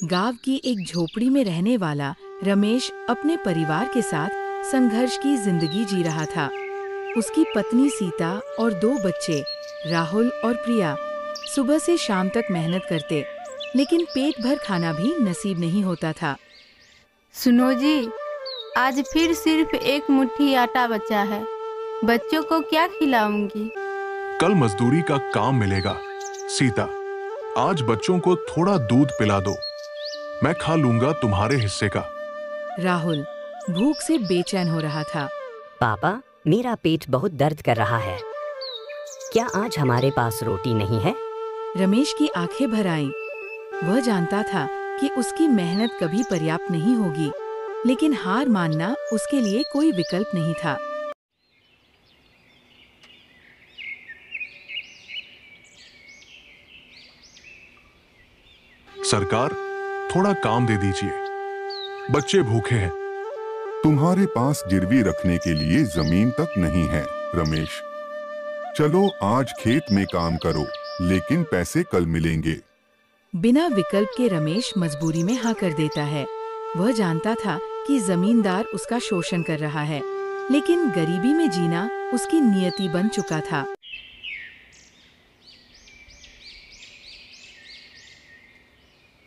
गांव की एक झोपड़ी में रहने वाला रमेश अपने परिवार के साथ संघर्ष की जिंदगी जी रहा था। उसकी पत्नी सीता और 2 बच्चे राहुल और प्रिया सुबह से शाम तक मेहनत करते, लेकिन पेट भर खाना भी नसीब नहीं होता था। सुनो जी, आज फिर सिर्फ एक मुट्ठी आटा बचा है। बच्चों को क्या खिलाऊंगी? कल मजदूरी का काम मिलेगा। सीता, आज बच्चों को थोड़ा दूध पिला दो, मैं खा लूंगा तुम्हारे हिस्से का। राहुल भूख से बेचैन हो रहा था। पापा, मेरा पेट बहुत दर्द कर रहा है। क्या आज हमारे पास रोटी नहीं है? रमेश की आंखें भर आईं। वह जानता था कि उसकी मेहनत कभी पर्याप्त नहीं होगी, लेकिन हार मानना उसके लिए कोई विकल्प नहीं था। सरकार, थोड़ा काम दे दीजिए, बच्चे भूखे हैं। तुम्हारे पास गिरवी रखने के लिए जमीन तक नहीं है रमेश। चलो आज खेत में काम करो, लेकिन पैसे कल मिलेंगे। बिना विकल्प के रमेश मजबूरी में हाँ कर देता है। वह जानता था कि जमींदार उसका शोषण कर रहा है, लेकिन गरीबी में जीना उसकी नियति बन चुका था।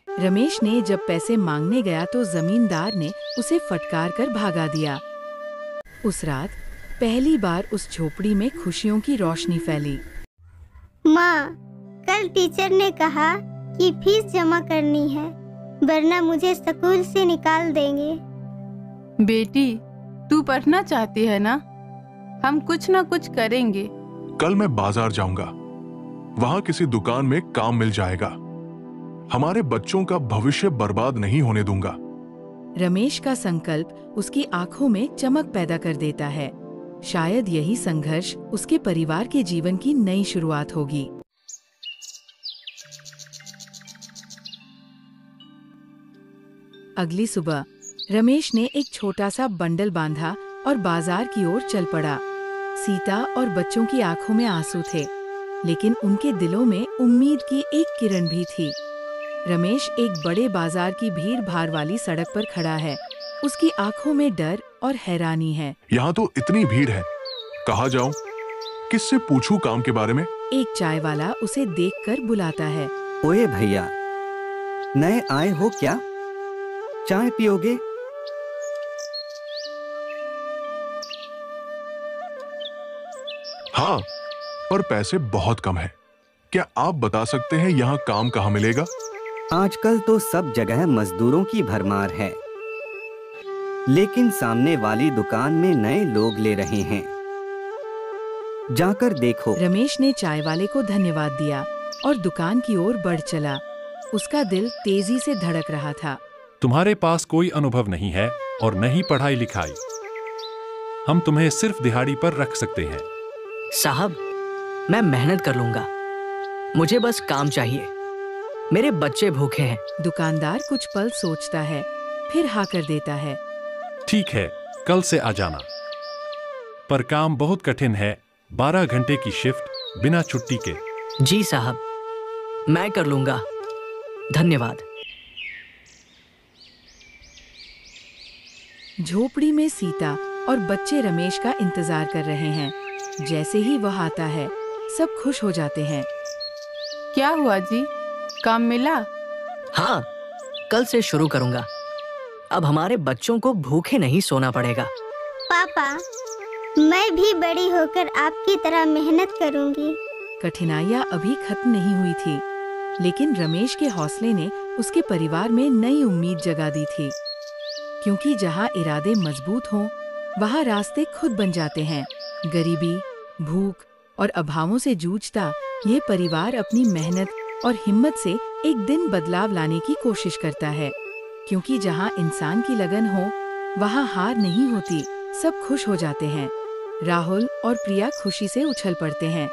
रमेश ने जब पैसे मांगने गया तो जमींदार ने उसे फटकार कर भगा दिया। उस रात पहली बार उस झोपड़ी में खुशियों की रोशनी फैली। माँ, कल टीचर ने कहा कि फीस जमा करनी है, वरना मुझे स्कूल से निकाल देंगे। बेटी, तू पढ़ना चाहती है ना? हम कुछ ना कुछ करेंगे। कल मैं बाजार जाऊंगा, वहां किसी दुकान में काम मिल जाएगा। हमारे बच्चों का भविष्य बर्बाद नहीं होने दूंगा। रमेश का संकल्प उसकी आंखों में चमक पैदा कर देता है। शायद यही संघर्ष उसके परिवार के जीवन की नई शुरुआत होगी। अगली सुबह रमेश ने एक छोटा सा बंडल बांधा और बाजार की ओर चल पड़ा। सीता और बच्चों की आंखों में आंसू थे, लेकिन उनके दिलों में उम्मीद की एक किरण भी थी। रमेश एक बड़े बाजार की भीड़ भाड़ वाली सड़क पर खड़ा है। उसकी आंखों में डर और हैरानी है। यहाँ तो इतनी भीड़ है, कहाँ जाऊँ? किससे पूछूं काम के बारे में? एक चाय वाला उसे देखकर बुलाता है। ओए भैया, नए आए हो क्या? चाय पियोगे? हाँ, पर पैसे बहुत कम है। क्या आप बता सकते हैं यहाँ काम कहाँ मिलेगा? आजकल तो सब जगह मजदूरों की भरमार है, लेकिन सामने वाली दुकान में नए लोग ले रहे हैं, जाकर देखो। रमेश ने चाय वाले को धन्यवाद दिया और दुकान की ओर बढ़ चला। उसका दिल तेजी से धड़क रहा था। तुम्हारे पास कोई अनुभव नहीं है और न ही पढ़ाई लिखाई। हम तुम्हें सिर्फ दिहाड़ी पर रख सकते हैं। साहब, मैं मेहनत कर लूंगा, मुझे बस काम चाहिए। मेरे बच्चे भूखे हैं। दुकानदार कुछ पल सोचता है, फिर हाँ कर देता है। ठीक है, कल से आ जाना, पर काम बहुत कठिन है। 12 घंटे की शिफ्ट बिना छुट्टी के। जी साहब, मैं कर लूंगा, धन्यवाद। झोपड़ी में सीता और बच्चे रमेश का इंतजार कर रहे हैं। जैसे ही वह आता है, सब खुश हो जाते हैं। क्या हुआ जी, काम मिला? हाँ, कल से शुरू करूंगा। अब हमारे बच्चों को भूखे नहीं सोना पड़ेगा। पापा, मैं भी बड़ी होकर आपकी तरह मेहनत करूंगी। कठिनाइयाँ अभी खत्म नहीं हुई थी, लेकिन रमेश के हौसले ने उसके परिवार में नई उम्मीद जगा दी थी। क्योंकि जहाँ इरादे मजबूत हों, वहाँ रास्ते खुद बन जाते हैं। गरीबी, भूख और अभावों से जूझता ये परिवार अपनी मेहनत और हिम्मत से एक दिन बदलाव लाने की कोशिश करता है। क्योंकि जहाँ इंसान की लगन हो, वहाँ हार नहीं होती, सब खुश हो जाते हैं। राहुल और प्रिया खुशी से उछल पड़ते हैं।